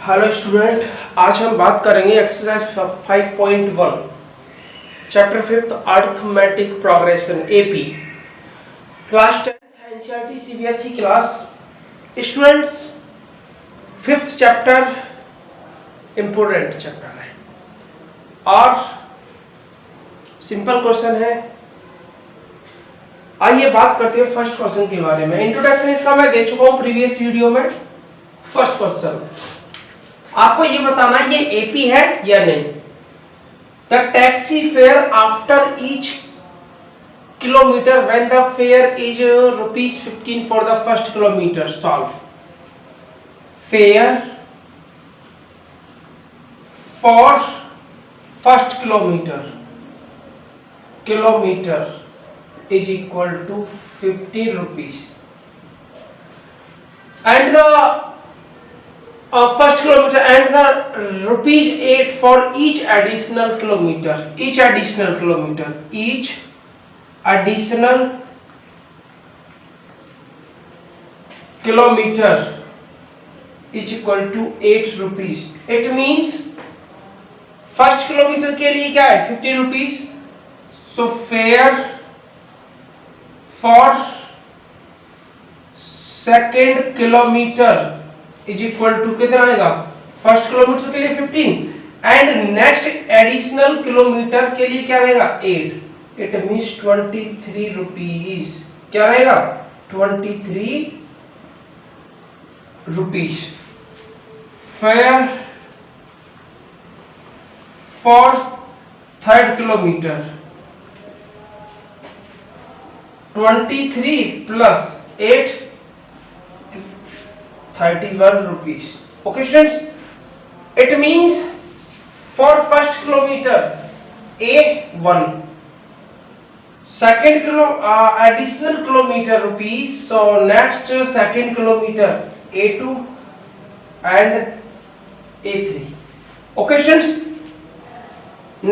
Hello student, आज हम बात करेंगे exercise 5.1 chapter 5 arithmetic progression AP class 10 NCERT CBSE class. Students, 5th chapter important chapter है और सिंपल क्वेश्चन है। आइए बात करते हैं फर्स्ट क्वेश्चन के बारे में। इंट्रोडक्शन इसका मैं दे चुका हूं प्रीवियस वीडियो में। फर्स्ट क्वेश्चन आपको ये बताना ये एपी है या नहीं। The taxi fare after each kilometre when the fair is ₹15 for the first kilometre. Solve. Fair for first kilometre is equal to 15 rupees and the first kilometer and the ₹8 for each additional kilometer is equal to 8 rupees। it means first kilometre के लिए क्या है 15 rupees। So fare for second kilometre is equal to कितना आएगा, first kilometre के लिए 15 and next additional kilometre के लिए क्या रहेगा 8। It means 23 rupees. क्या रहेगा 23 rupees. Fair for third kilometre 23 plus 8 31 rupees। okay students, it means for first kilometer A1, second additional kilometer rupees, so next second kilometer A2 and A3। okay students,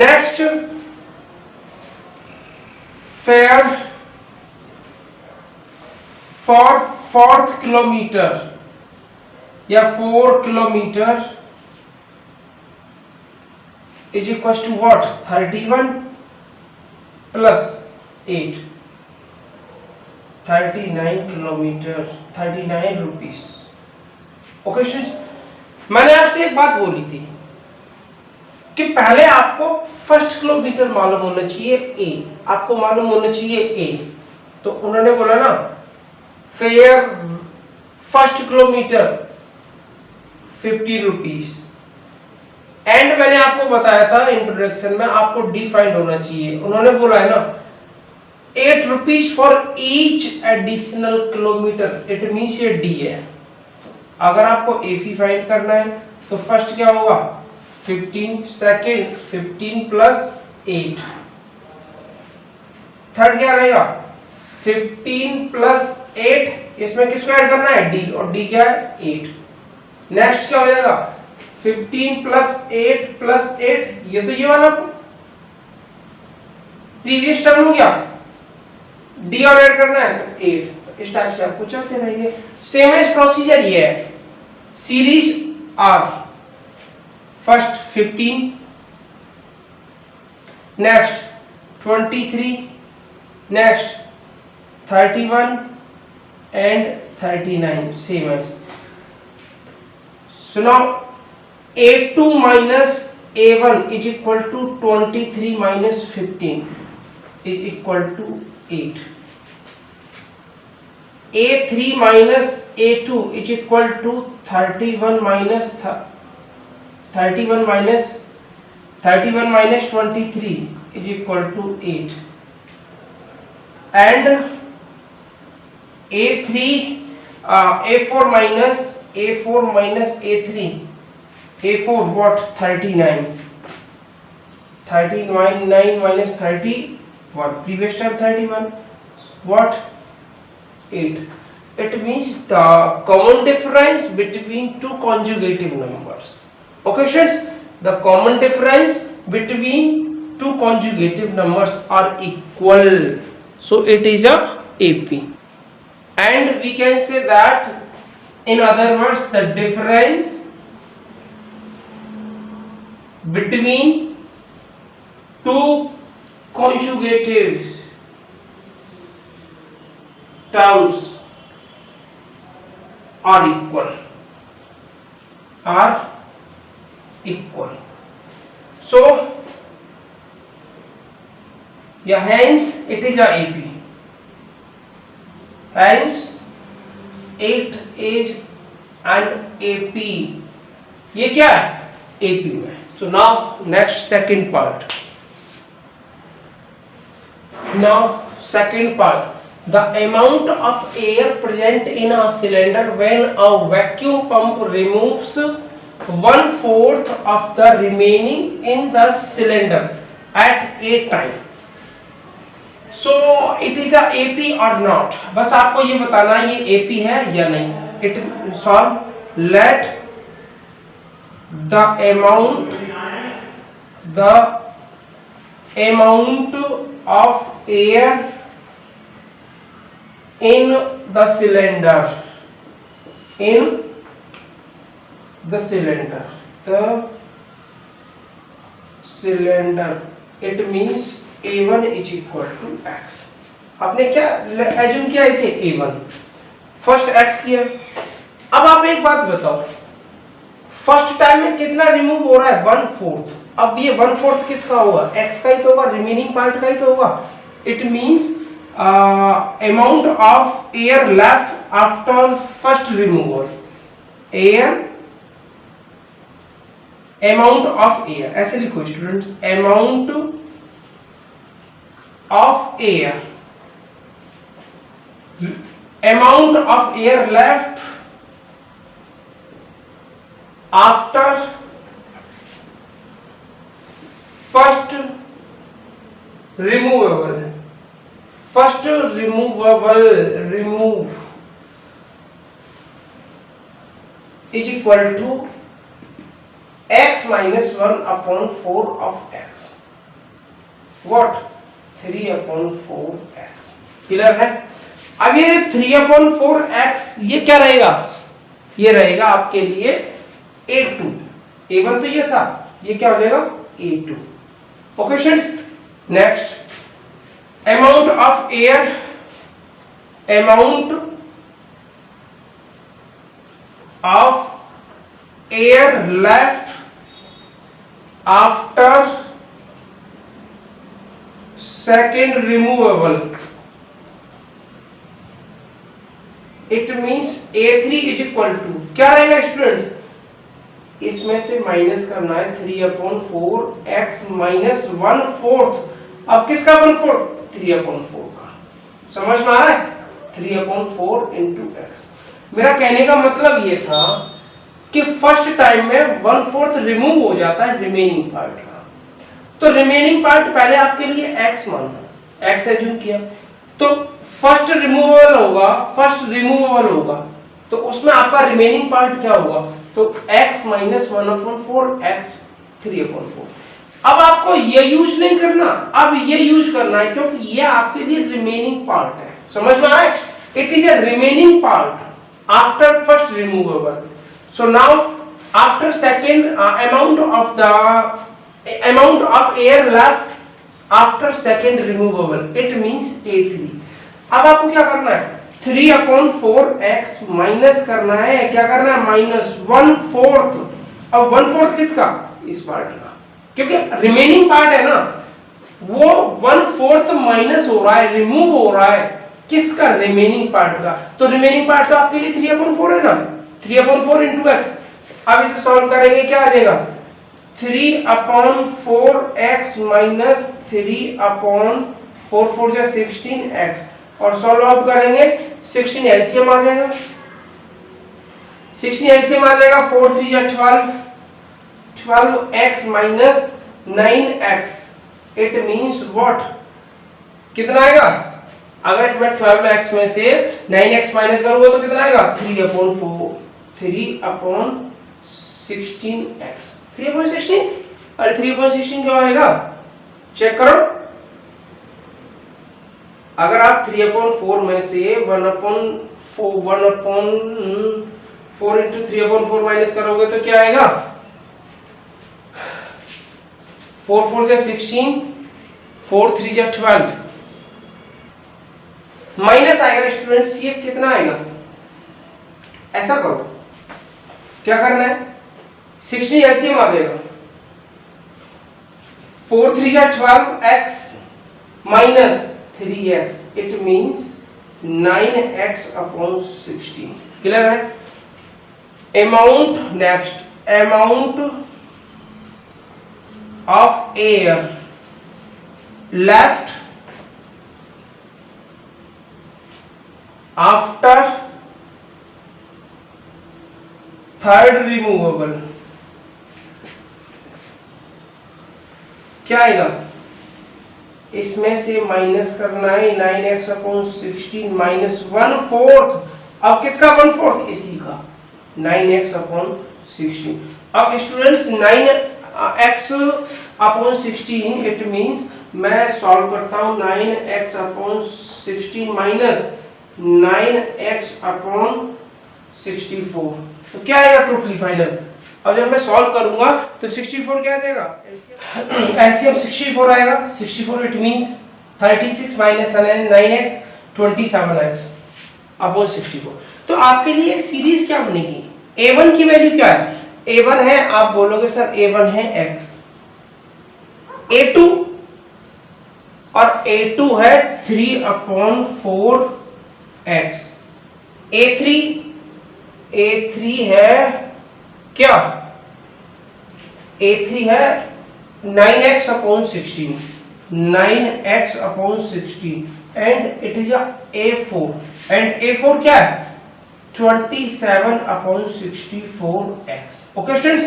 next fare for fourth kilometre या 4 kilometre is equal to what 31 plus 8 39 kilometre 39 rupees. Okay students, मैंने आपसे एक बात बोली थी कि पहले आपको फर्स्ट किलोमीटर मालूम होना चाहिए ए, आपको मालूम होना चाहिए ए। तो उन्होंने बोला ना fair first kilometre 50 rupees and मैंने आपको बताया था इंट्रोडक्शन में आपको डी फाइंड होना चाहिए। उन्होंने बोला है ना 8 rupees for each additional kilometre. It means ये डी है। तो अगर आपको एपी फाइंड करना है तो फर्स्ट क्या होगा 15, सेकेंड 15 प्लस 8, थर्ड क्या रहेगा 15 प्लस 8, इसमें किसको ऐड करना है डी, और डी क्या है 8। नेक्स्ट क्या हो जाएगा 15 प्लस 8 प्लस 8, ये तो ये वाला प्रीवियस टर्म हो गया, डी और ऐड करना है तो 8। तो इस टाइप से आपको चलते रहेंगे। सेम एज प्रोसीजर ये है। Series are first 15, next 23, next 31 and 39, same as। so now A2 minus A1 is equal to 23 minus 15 is equal to 8। A3 minus A2 is equal to 31 minus 23 is equal to 8 and A3 A4 minus A3 A4 what 39 minus 30 what previous term 31 what 8। it means the common difference between two conjugative numbers। okay students, the common difference between two conjugative numbers are equal, so it is a AP। and we can say that in other words the difference between two conjugative terms are equal. So yeah, hence it is a AP. Hence it is an AP. ये क्या है? AP में. So now next second part. The amount of air present in a cylinder when a vacuum pump removes 1/4 of the remaining in the cylinder at a time. So it is a AP or not? बस आपको ये बताना है ये AP है या नहीं. It solve. Let the amount of air in the cylinder it means A1 is equal to x. आपने क्या एज्यूम किया इसे A1, फर्स्ट x किया. अब आप एक बात बताओ, फर्स्ट टाइम में कितना रिमूव हो रहा है? 1/4. अब ये 1/4 किसका होगा? x का ही तो होगा, रिमेनिंग पार्ट का ही तो होगा. It means amount of air left after first removal. amount of air, ऐसे लिखो students, amount of air left after first removable remove is equal to x minus 1/4 of x. What? 3/4x. Clear है? अब ये 3/4x ये क्या रहेगा? ये रहेगा आपके लिए A2. A1 तो ये था, ये क्या हो जाएगा? A2. Okay students, next amount of air left after second removable. It means A3 is equal to क्या रहेगा स्टूडेंट्स? इसमें से माइनस करना है 3/4x माइनस 1/4. अब किसका 1/4? 3/4 का. समझ में आ रहा है? 3/4 into x. मेरा कहने का मतलब ये था कि फर्स्ट टाइम में 1/4 रिमूव हो जाता है रिमेनिंग पार्ट का. तो रिमेनिंग पार्ट पहले आपके लिए x माना, x एज्यूम किया, तो फर्स्ट रिमूवेबल होगा तो उसमें आपका रिमेनिंग पार्ट क्या होगा? तो x माइनस 1/4 x 3/4. अब आपको ये यूज नहीं करना, अब ये यूज करना है क्योंकि ये आपके लिए रिमेनिंग पार्ट है. समझ में आया? It is a remaining part after first removable. So now after second amount of air left after second removable, it means A3. अब आपको क्या करना है? 3/4x माइनस करना है, क्या करना है? माइनस 1/4. अब 1/4 किसका? इस पार्ट का, क्योंकि रिमेनिंग पार्ट है ना, वो 1/4 माइनस हो रहा है, रिमूव हो रहा है. किसका? रिमेनिंग पार्ट का. तो रिमेनिंग पार्ट तो आपके लिए 3/4 है ना, 3/4 into x. अब इसे सॉल्व करेंगे, क्या आ जाएगा? 3/4x माइनस 3/4 4 जा 16x. और सॉल्व आउट करेंगे 16 एलसीएम आ जाएगा, 16 एलसीएम आ जाएगा. 4 3 जा 12x minus 9x. It means what? कितना आएगा? अगर मैं 12x में से 9x माइनस करूंगा तो कितना आएगा? 3/4 3/16x. 3/16. अरे 3/16 क्यों आएगा? चेक करो. अगर आप 3/4 में से 1/4 into 3/4 माइनस करोगे तो क्या आएगा? 4 4 जा 16, 4 3 जा 12, माइनस आएगा स्टूडेंट्स, ये कितना आएगा, ऐसा करो, क्या करना है, 16 एलसीएम आ जाएगा, 4 3 जा 12 x minus 3x, it means 9x upon 16। Clear है। Amount, next amount of air left after third removable, क्या आएगा, इसमें से माइनस करना है 9x अपॉन 16 माइनस 1/4, अब किसका 1/4, इसी का 9x अपॉन 16। अब students 9x upon 16, it means मैं सॉल्व करता हूं 9x upon 16 minus 9x upon 64, तो क्या आएगा टोटली फाइनल। अब जब मैं सॉल्व करूंगा तो 64 क्या आ जाएगा, एलसीएम 64 आएगा, 64 it means 36 minus 9x 27x upon 64। तो आपके लिए एक सीरीज क्या बनेगी, a1 की वैल्यू क्या है, a1 है, आप बोलोगे सर a1 है x, a2 और a2 है 3 अपॉन 4x, a3 है क्या, a3 है 9x upon 16, 9x upon 16 and it is a4, and a4 क्या है 27 अपॉन 64x। ओके स्टूडेंट्स,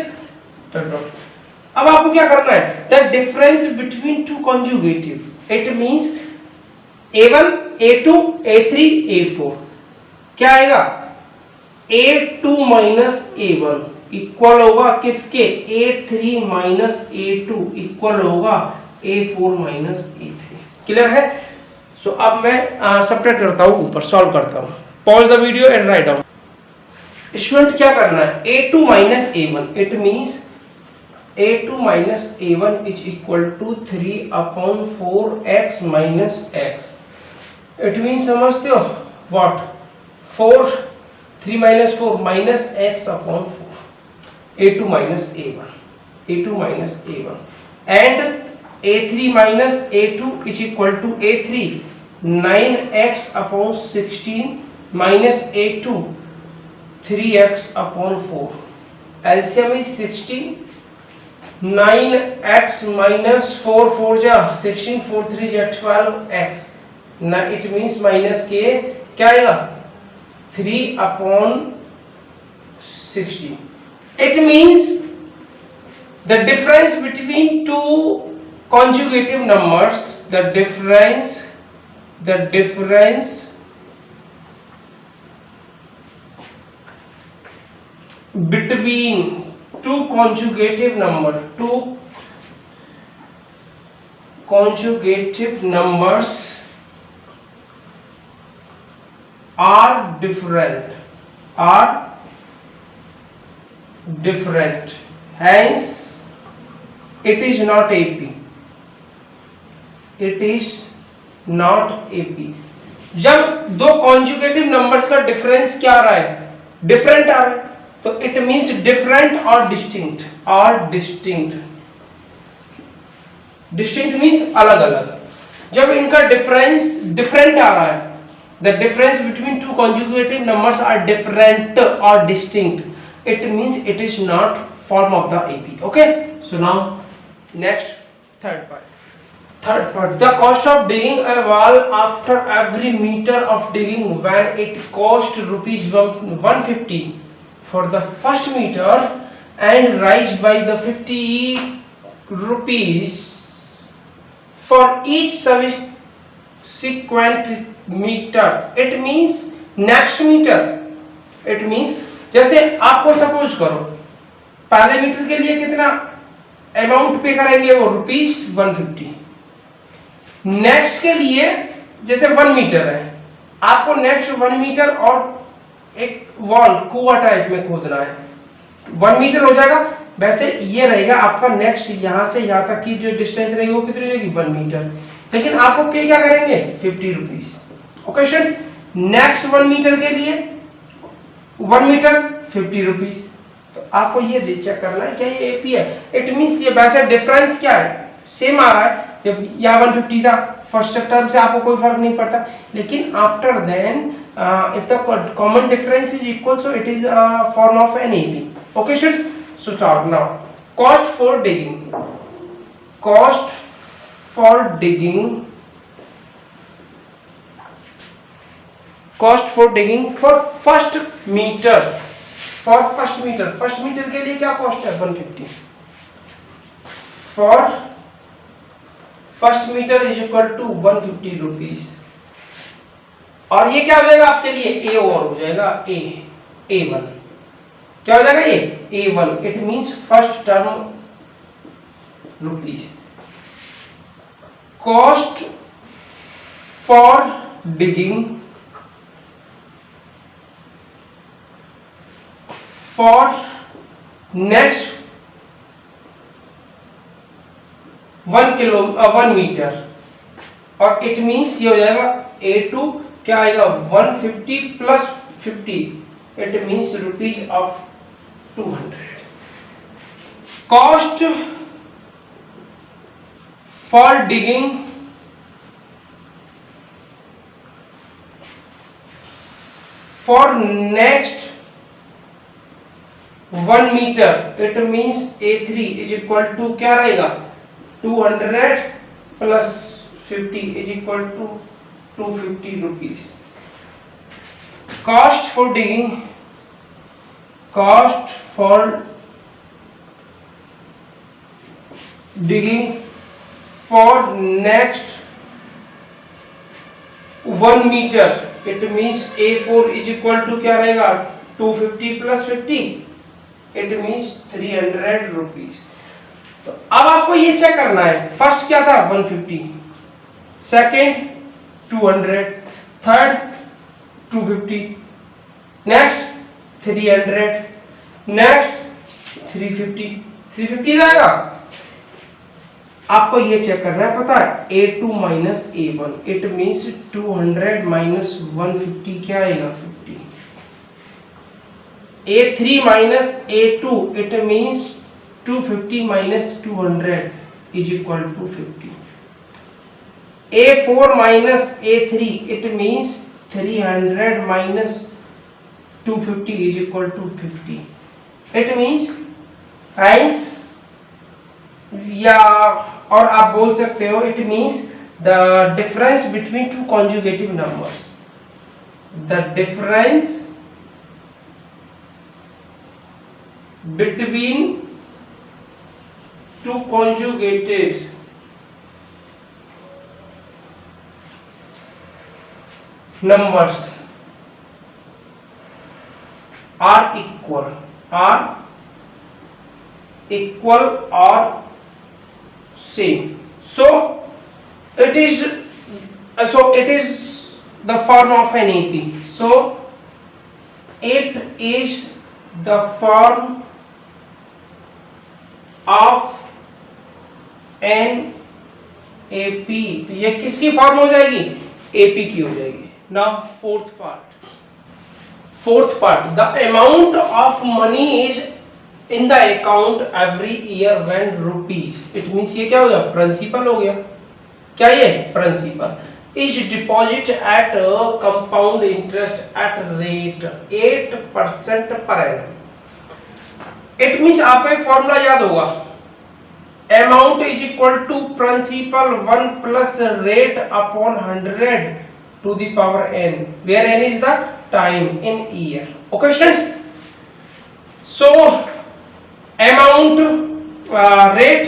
अब आपको क्या करना है, the difference between two conjugative, it means a1 a2 a3 a4, क्या आएगा a2 माइनस a1 इक्वल होगा किसके, a3 माइनस a2 इक्वल होगा a4 माइनस a3। क्लियर है। सो अब मैं सब्ट्रैक्ट करता हूं, ऊपर सॉल्व करता हूं, pause the video and write down. Student क्या करना है, a2 minus a1, it means a2 minus a1 is equal to 3 upon 4x minus x, it means समझते हो what, 4 3 minus 4 minus x upon 4, a2 minus a1, a2 minus a1 and a3 minus a2 is equal to a3 9x upon 16 minus a2 3x upon 4, LCM is 16, 9x minus 4 4 जा 16, 4 3 जा 12x, it means minus के क्या आएगा 3 upon 16, it means the difference between to conjugative numbers, the difference between two conjugative numbers are different, hence it is not AP, it is not AP। जब दो conjugative numbers का difference क्या आ रहा है, different आ रहा है, तो इट मींस डिफरेंट और डिस्टिंक्ट, डिस्टिंक्ट मींस अलग अलग। जब इनका डिफरेंस डिफरेंट आ रहा है, the difference between two conjugative numbers are different और distinct, it means it is not form of the AP. Okay, so now next third part, the cost of digging a wall after every meter of digging, when it cost rupees 150 for the first meter and rise by the 50 rupees for each subsequent meter, it means next meter, it means जैसे आपको suppose करो पहले metre के लिए कितना amount पे करेंगे, वो ₹150, नेक्स्ट के लिए जैसे 1 मीटर है, आपको नेक्स्ट 1 मीटर और एक वॉल कुआं टाइप में खोदना है, 1 मीटर हो जाएगा, वैसे ये रहेगा आपका नेक्स्ट यहाँ से यहाँ तक की जो डिस्टेंस रहेगी वो कितनी रहेगी 1 मीटर, लेकिन आपको पे क्या करेंगे 50 rupees. Okay students, next 1 metre के लिए 1 मीटर 50 रुपीज। तो आपको ये चेक करना है क्या ये एपी है, इट मींस ये वैसे डिफरेंस क्या है सेम आ रहा है, जब यहाँ 150 था फर्स्ट टर्म से आपको कोई फर्क नहीं पड़ता, लेकिन after then if the common difference is equal so it is form of an AP. Okay students, so start now. Cost for digging, cost for digging, cost for digging for first meter, for first meter, first meter के लिए क्या cost है 150, for first meter is equal to 150 rupees. और ये क्या हो जाएगा आपके लिए ए और हो जाएगा A1, क्या हो जाएगा ये A1, it means first term rupees. Cost for digging for next 1 metre, और इट मींस ये हो जाएगा A2 क्या आएगा 150 plus 50, it means rupees of 200। Cost for digging for next 1 metre, it means A3 is equal to क्या रहेगा 200 plus 50 is equal to 250 rupees. Cost for digging, cost for digging for next 1 meter, it means A4 is equal to क्या रहेगा 250 plus 50, it means 300 rupees. तो अब आपको ये check करना है, फर्स्ट क्या था 150, सेकेंड 200, थर्ड 250, नेक्स्ट 300, नेक्स्ट 350 आएगा। आपको ये चेक करना है, पता है A2 minus A1, it means 200 minus 150 क्या आएगा 50, A3 minus A2, it means 250 minus 200 is equal to 50, A4 minus A3, it means 300 minus 250 is equal to 50. It means hence, या और आप बोल सकते हो it means the difference between two conjugative numbers, the difference between two conjugative numbers are equal or same, so it is the form of an AP, so it is the form of an AP। तो ये किसकी form हो जाएगी AP की हो जाएगी। Now fourth part, the amount of money is in the account every year when rupees, it means ये क्या हो गया प्रिंसिपल हो गया, क्या ये principal is deposit at compound interest at rate 8% per annum। it means आपको एक फॉर्मूला याद होगा, amount is equal to principal 1 plus rate upon 100 to the power n, where n is the time in year। okay students, so amount rate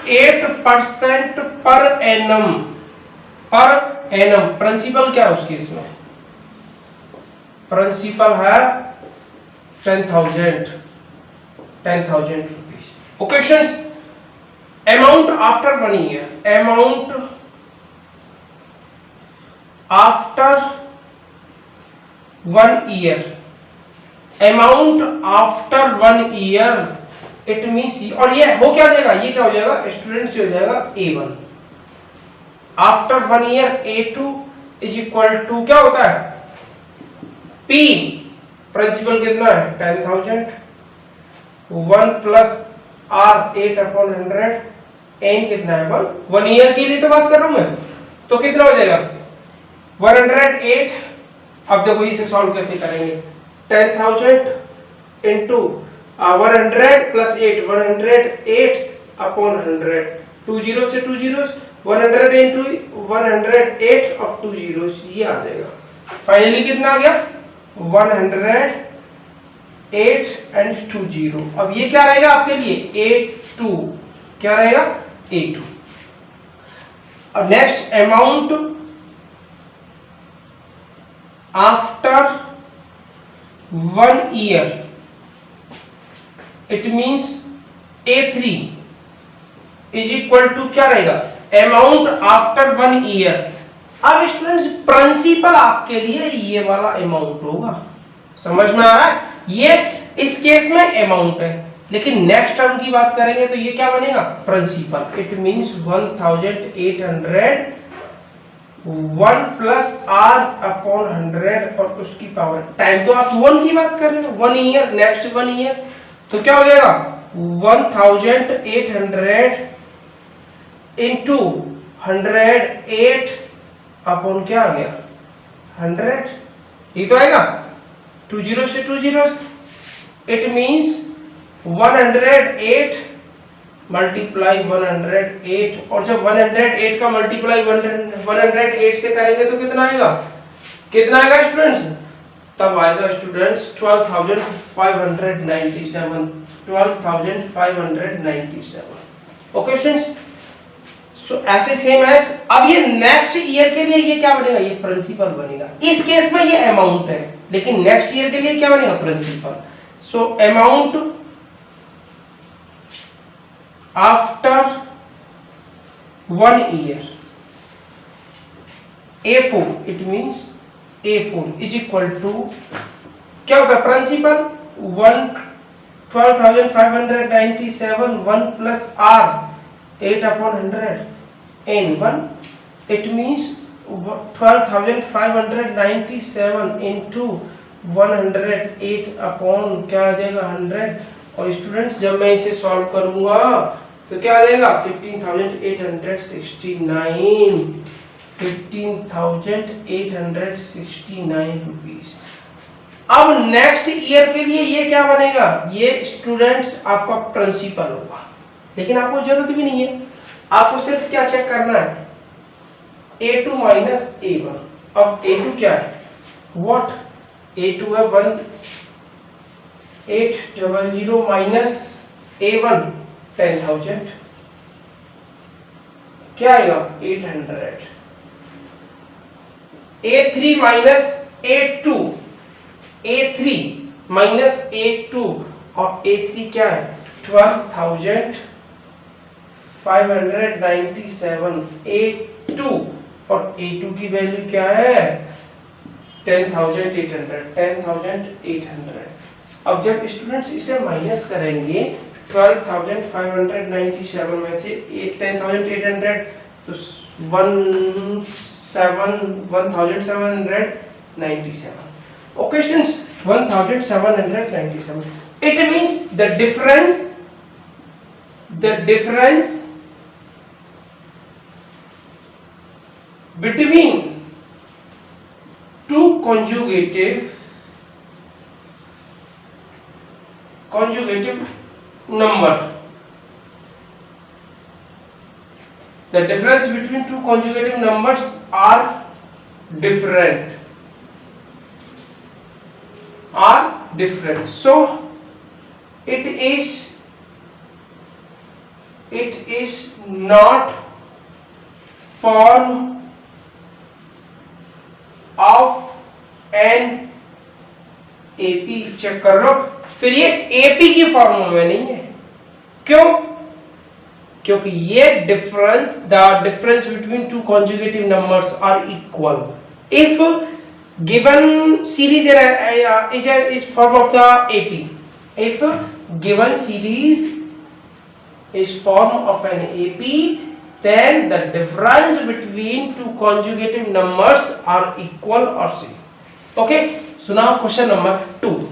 8% per annum, principal क्या है उसकी, इसमें principal है 10,000 rupees. okay students, amount after 1 year, amount after 1 year amount after 1 year it means, और ये हो क्या जाएगा, ये क्या हो जाएगा स्टूडेंट्स, हो जाएगा A1 after 1 year A2 is equal to क्या होता है P, प्रिंसिपल कितना है 10,000, 1 प्लस R 8/100, N कितना है 1 ईयर के लिए तो बात कर रहा हूं मैं, तो कितना हो जाएगा 108। अब देखो इसे सॉल्व कैसे करेंगे, 10,000 इंटू 100 प्लस 8, 108/100, 2 जीरो से 2 जीरोस, 100 इंटू 108 और 2 जीरोस, ये आ जाएगा। फाइनली कितना आ गया 108 एंड 2 जीरो। अब ये क्या रहेगा आपके लिए A2, क्या रहेगा A2। अब next amount after 1 year it means A3 is equal to क्या रहेगा अमाउंट आफ्टर 1 ईयर। अब स्टूडेंट्स प्रिंसिपल आपके लिए ये वाला अमाउंट होगा, समझ में आ रहा है, ये इस केस में अमाउंट है, लेकिन नेक्स्ट टर्म की बात करेंगे तो ये क्या बनेगा principal. It means 1,800 1 plus R/100 और उसकी पावर, टाइम तो आप 1 की बात कर रहे हो, 1 ईयर, नेक्स्ट 1 ईयर, तो क्या हो जाएगा 1,800 इंटू 108 अपॉन क्या आ गया 100, ये तो आएगा 2 जीरो से 2 जीरो, इट मींस 108 मल्टीप्लाई 108, और जब 108 का मल्टीप्लाई 108 से करेंगे तो कितना आएगा स्टूडेंट्स, तब आएगा स्टूडेंट्स 12,597। ओके स्टूडेंट्स, सो ऐसे सेम एज, अब ये नेक्स्ट ईयर के लिए ये क्या बनेगा, ये प्रिंसिपल बनेगा। इस केस में ये अमाउंट है, लेकिन नेक्स्ट ईयर के लिए क्या बनेगा principal. So amount after 1 year A4, it means A4 is equal to क्या होगा principal 12,597 1 plus R 8/100 N1, it means 12,597 into 108 upon क्या आ जाएगा 100, और स्टूडेंट्स जब मैं इसे सॉल्व करूंगा तो क्या आ जाएगा 15,869 रुपीज। अब नेक्स्ट ईयर के लिए ये क्या बनेगा, ये स्टूडेंट्स आपका प्रिंसिपल होगा, लेकिन आपको जरूरत भी नहीं है, आपको सिर्फ क्या चेक करना है A2 माइनस A1। अब A2 क्या है व्हाट, A2 है 1800 माइनस A1 10,000, क्या आएगा 800, A3 minus A2, A3 minus A2, और A3 क्या है 12,597, A2 और A2 की वैल्यू क्या है 10,800। अब जब स्टूडेंट्स इसे माइनस करेंगे 12,597 में से 10,800 तो 1,797। Okay students, 1,797. It means the difference between two conjugative number, the difference between two conjugative numbers are different, so it is not form of an AP, check कर लो, फिर ये AP की फॉर्म में नहीं है, क्यों, क्योंकि ये the difference between two conjugative numbers are equal if given series is form of the AP. If given series is form of an AP, then the difference between two conjugative numbers are equal or same. Okay, so now question number 2.